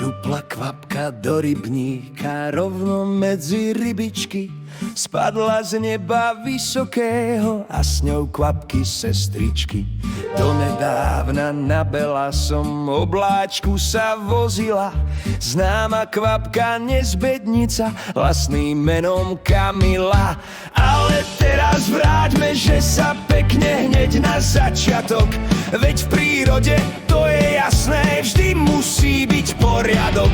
Šlupla kvapka do rybníka rovno medzi rybičky. Spadla z neba vysokého a s ňou kvapky sestričky. Donedávna na belasom obláčku sa vozila známa kvapka nezbednica vlastným menom Kamila. Ale teraz vráťme, že sa pekne hneď na začiatok. Veď v prírode, to je jasné, vždy musí byť poriadok.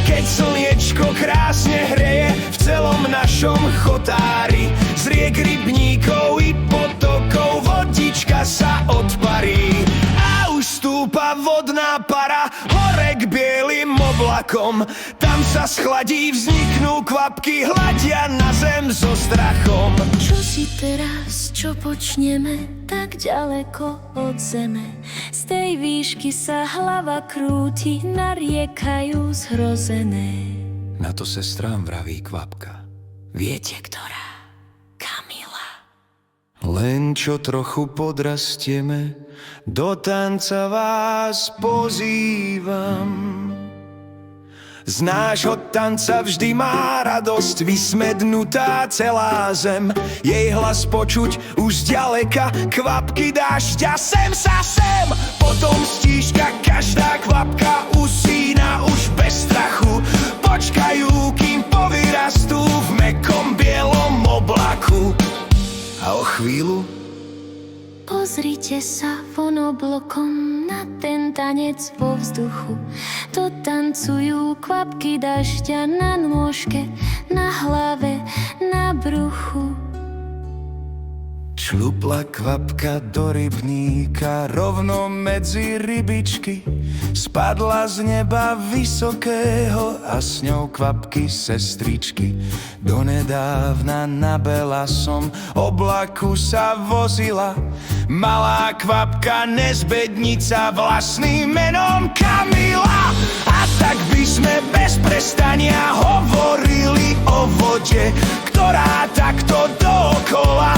Keď slniečko krásne hreje v celom našom chotári, z riek, rybníkov i potokov vodička sa odparí. A už stúpa vodná para hore k bielým oblakom. Tam sa schladí, vzniknú kvapky, hľadia na zem so strachom. Čo si teraz, čo počneme tak ďaleko od zeme? Z tej výšky sa hlava krúti, nariekajú zhrozené. Na to sestrám vraví kvapka. Viete, ktorá? Kamila. Len čo trochu podrastieme, do tanca vás pozývam. Z nášho tanca vždy má radosť vysmednutá celá zem. Jej hlas počuť už zďaleka, kvapky dažďa sem sa sem. Potom stíška každá kvapka usína už bez strachu. Počkajú, kým povyrastú v mäkkom bielom oblaku. A o chvíľu Pozrite sa von oblokom na ten tanec vo vzduchu. To tancujú kvapky dažďa na nôžke, na hlave, na bruchu. Šlupla kvapka do rybníka rovno medzi rybičky. Spadla z neba vysokého a s ňou kvapky sestričky. Donedávna na belasom oblaku sa vozila malá kvapka nezbednica vlastným menom Kamila. A tak by sme bez prestania hovorili o vode, ktorá takto dookola